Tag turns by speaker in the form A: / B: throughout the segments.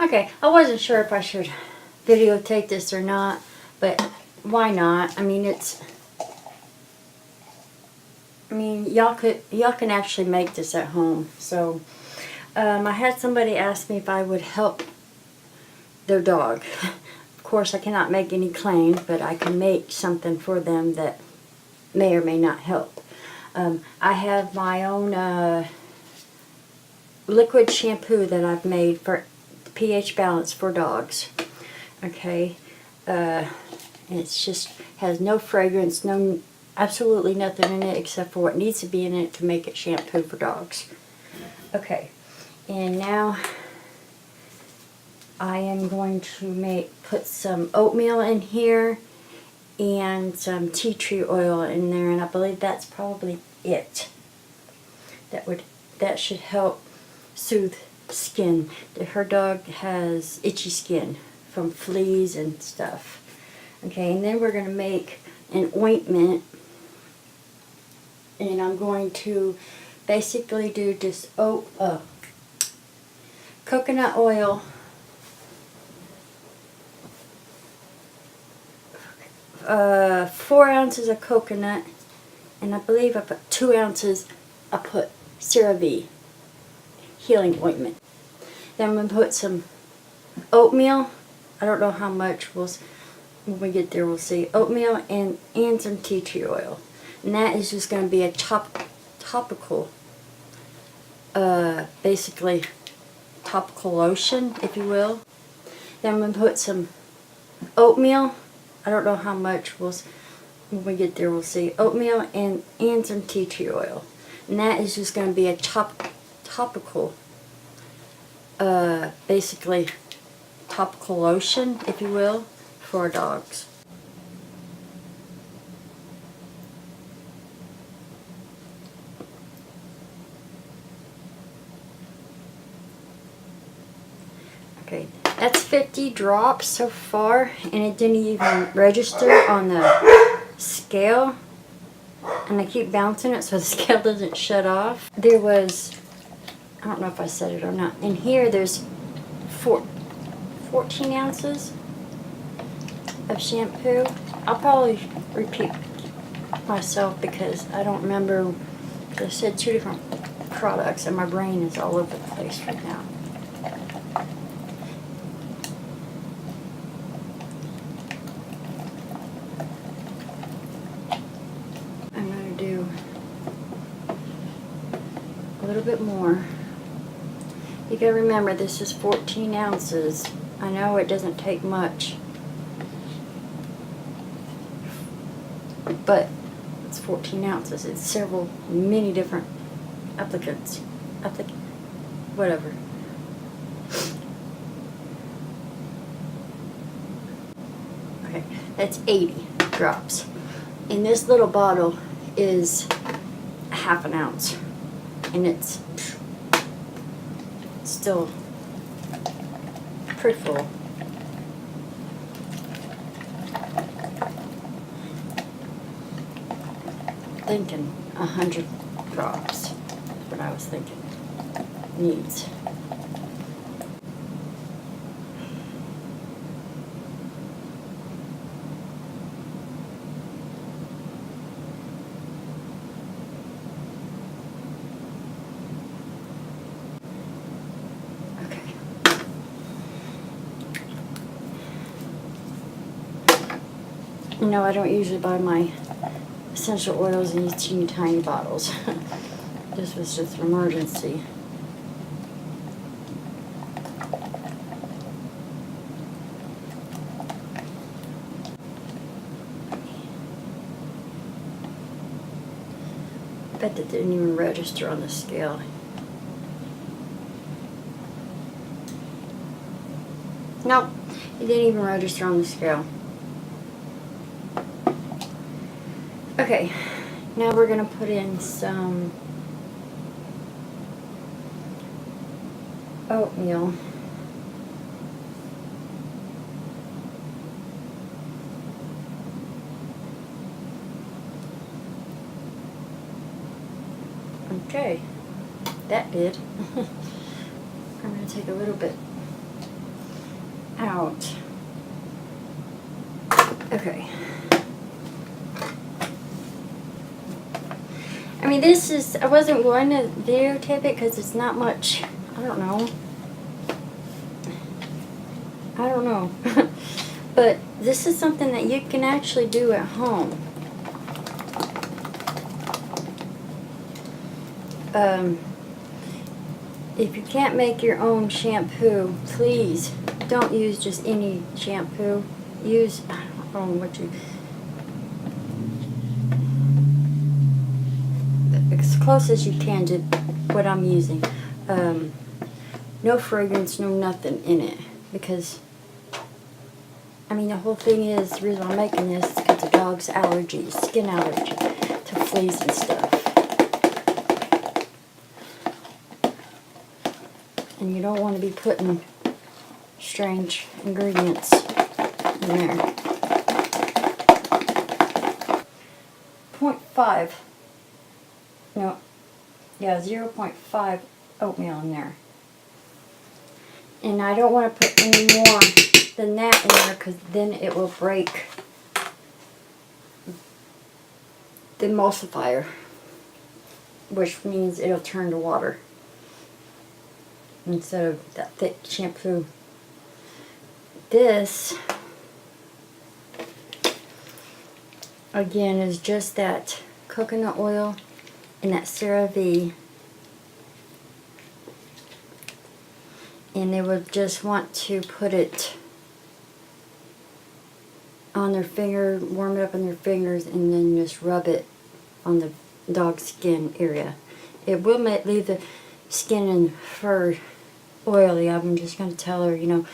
A: Okay, I wasn't sure if I should videotape this or not, but why not? I mean, y'all can actually make this at home. So, I had somebody ask me if I would help their dog. Of course, I cannot make any claims, but I can make something for them that may or may not help. I have my own liquid shampoo that I've made for pH balance for dogs. Okay, it's just has no fragrance, absolutely nothing in it except for what needs to be in it to make it shampoo for dogs. Okay, and now I am going to put some oatmeal in here and some tea tree oil in there, and I believe that's probably it. That should help soothe skin. Her dog has itchy skin from fleas and stuff. Okay, and then we're going to make an ointment, and I'm going to basically do just coconut oil, 4 ounces of coconut, and I believe I put 2 ounces. I put CeraVe healing ointment. Then I'm going to put some oatmeal. I don't know how much. When we get there, we'll see. Oatmeal and some tea tree oil. And that is just going to be a topical, basically topical lotion, if you will. Then I'm going to put some oatmeal. I don't know how much. When we get there, we'll see. Oatmeal and some tea tree oil. And that is just going to be a topical, basically topical lotion, if you will, for our dogs. Okay, that's 50 drops so far, and it didn't even register on the scale. And I keep bouncing it so the scale doesn't shut off. There was, I don't know if I said it or not, in here there's 14 ounces of shampoo. I'll probably repeat myself because I don't remember. I said 2 different products and my brain is all over the place right now. I'm going to do a little bit more. You gotta remember, this is 14 ounces. I know it doesn't take much, but it's 14 ounces. It's many different applicants. Whatever. Okay, that's 80 drops. And this little bottle is ½ ounce. And it's still pretty full. Thinking 100 drops is what I was thinking needs. You know, I don't usually buy my essential oils in these teeny tiny bottles. This was just an emergency. I bet that didn't even register on the scale. Nope, it didn't even register on the scale. Okay, now we're going to put in some oatmeal. Okay, that did. I'm going to take a little bit out. Okay. I mean, this is, I wasn't going to videotape it because it's not much, I don't know. But this is something that you can actually do at home. If you can't make your own shampoo, please don't use just any shampoo. Use, I don't know what you, as close as you can to what I'm using. No fragrance, no nothing in it, because I mean the whole thing is, the reason I'm making this is because the dog's allergies, skin allergy to fleas and stuff. And you don't want to be putting strange ingredients in there. 0.5. No. Yeah, 0.5 oatmeal in there. And I don't want to put any more than that in there because then it will break the emulsifier, which means it'll turn to water instead of that thick shampoo. This, again, is just that coconut oil and that CeraVe. And they would just want to put it on their finger, warm it up on their fingers, and then just rub it on the dog's skin area. It will leave the skin and fur oily. I'm just going to tell her, you know,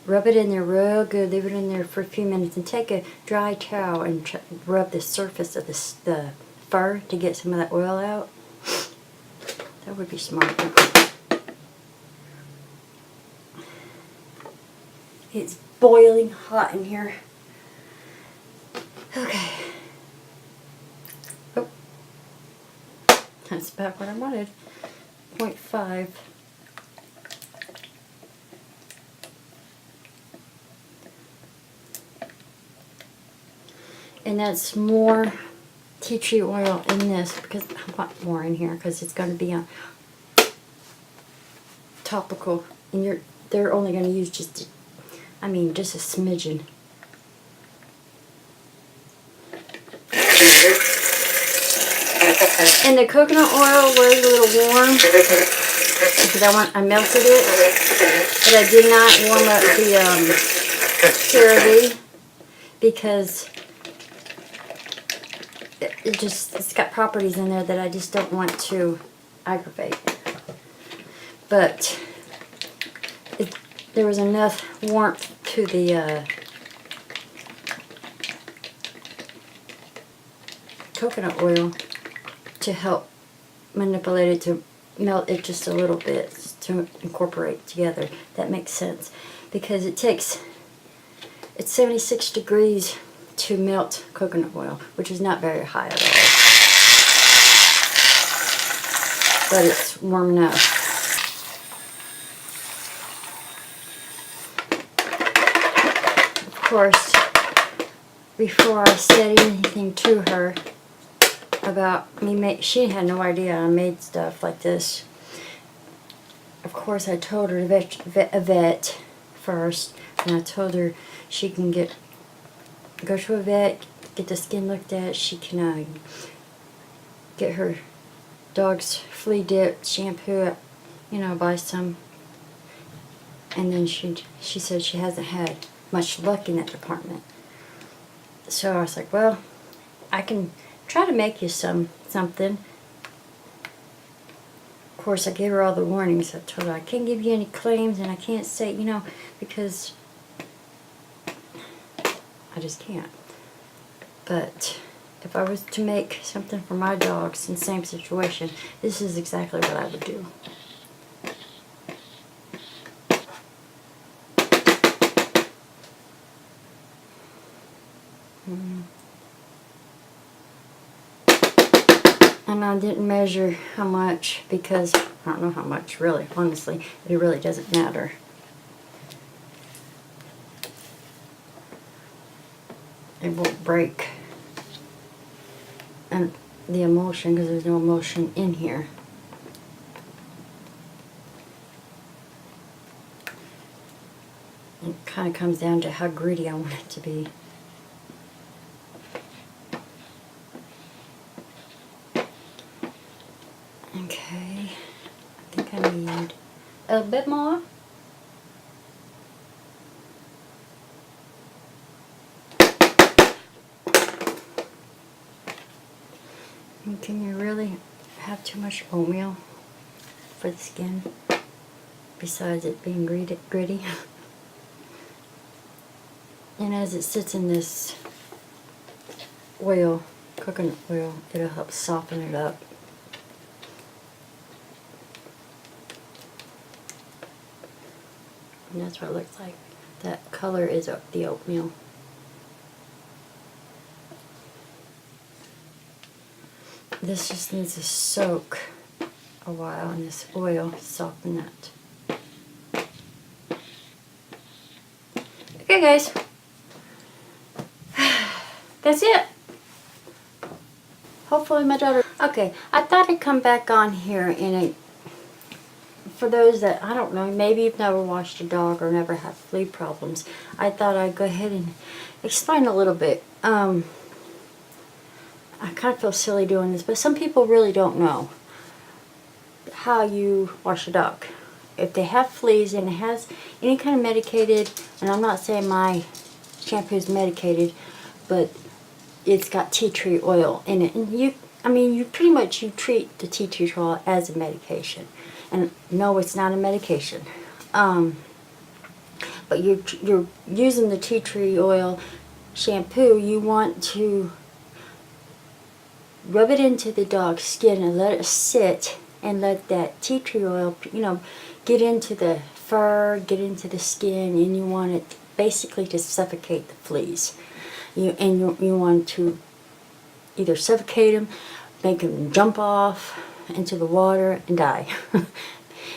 A: rub it in there real good, leave it in there for a few minutes, and take a dry towel and rub the surface of the fur to get some of that oil out. That would be smart. It's boiling hot in here. Okay. Oh. That's about what I wanted. 0.5. And that's more tea tree oil in this, because I want more in here because it's going to be a topical, and they're only going to use just, I mean, just a smidgen. And the coconut oil was a little warm because I melted it, but I did not warm up the CeraVe because it's got properties in there that I just don't want to aggravate. But there was enough warmth to the coconut oil to help manipulate it, to melt it just a little bit, to incorporate together. That makes sense, because it's 76 degrees to melt coconut oil, which is not very high at all, but it's warm enough. Of course, before I said anything to her about me, she had no idea I made stuff like this. Of course, I told her to a vet first, and I told her she can go to a vet, get the skin looked at. She can get her dog's flea dip shampoo, you know, buy some. And then she said she hasn't had much luck in that department. So I was like, well, I can try to make you something. Of course, I gave her all the warnings. I told her I can't give you any claims, and I can't say, you know, because I just can't. But if I was to make something for my dogs in the same situation, this is exactly what I would do. And I didn't measure how much, because I don't know how much, really, honestly. It really doesn't matter. it won't break. And the emulsion, because there's no emulsion in here. It kind of comes down to how gritty I want it to be. Okay, I think I need a bit more. And can you really have too much oatmeal for the skin, besides it being gritty? And as it sits in this oil, coconut oil, it'll help soften it up. And that's what it looks like. That color is the oatmeal. This just needs to soak a while in this oil to soften that. Okay guys, that's it. Hopefully my daughter... Okay, I thought I'd come back on here in for those that, I don't know, maybe you've never washed a dog or never had flea problems. I thought I'd go ahead and explain a little bit. I kind of feel silly doing this, but some people really don't know how you wash a dog. If they have fleas and it has any kind of medicated, and I'm not saying my shampoo is medicated, but it's got tea tree oil in it. And you pretty much treat the tea tree oil as a medication. And no, it's not a medication. But you're using the tea tree oil shampoo. You want to rub it into the dog's skin and let it sit and let that tea tree oil, get into the fur, get into the skin, and you want it basically to suffocate the fleas. You want to either suffocate them, make them jump off into the water and die.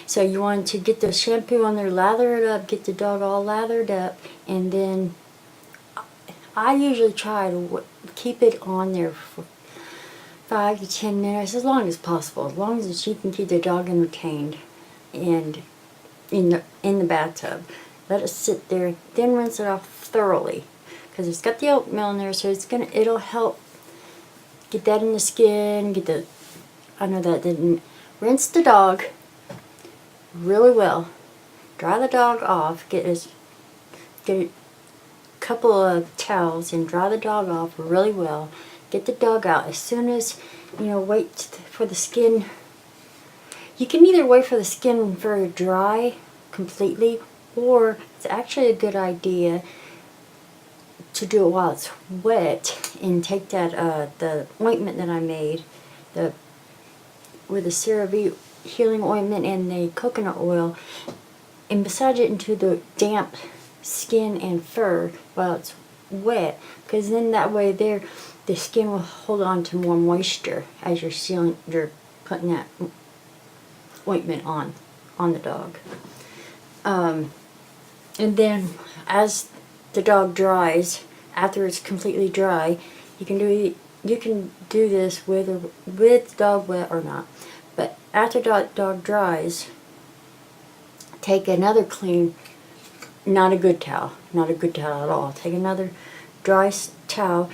A: So you want to get the shampoo on there, lather it up, get the dog all lathered up, and then I usually try to keep it on there for 5 to 10 minutes, as long as possible, as long as you can keep the dog entertained and in the bathtub. Let it sit there, then rinse it off thoroughly, because it's got the oatmeal in there, so it'll help get that in the skin. I know that didn't rinse the dog really well. Dry the dog off. Get a couple of towels and dry the dog off really well. Get the dog out as soon as, wait for the skin. You can either wait for the skin very dry completely, or it's actually a good idea to do it while it's wet and take that the ointment that I made, with the CeraVe healing ointment and the coconut oil, and massage it into the damp skin and fur while it's wet, because then that way the skin will hold on to more moisture as you're putting that ointment on the dog. And then as the dog dries, after it's completely dry, you can do this with dog wet or not. But after dog dries, take another clean, not a good towel at all. Take another dry towel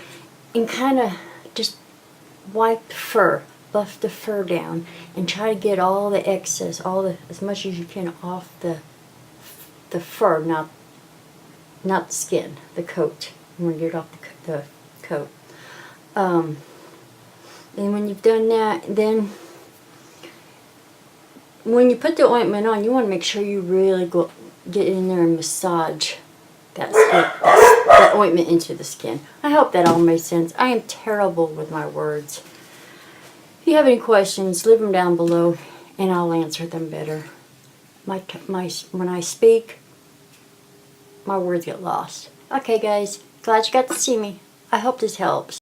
A: and kind of just wipe the fur, buff the fur down, and try to get all the excess, as much as you can off the fur, not the skin, the coat. You want to get off the coat. And when you've done that, then when you put the ointment on, you want to make sure you really get in there and massage that ointment into the skin. I hope that all made sense. I am terrible with my words. If you have any questions, leave them down below and I'll answer them better. When I speak, my words get lost. Okay guys, glad you got to see me. I hope this helps.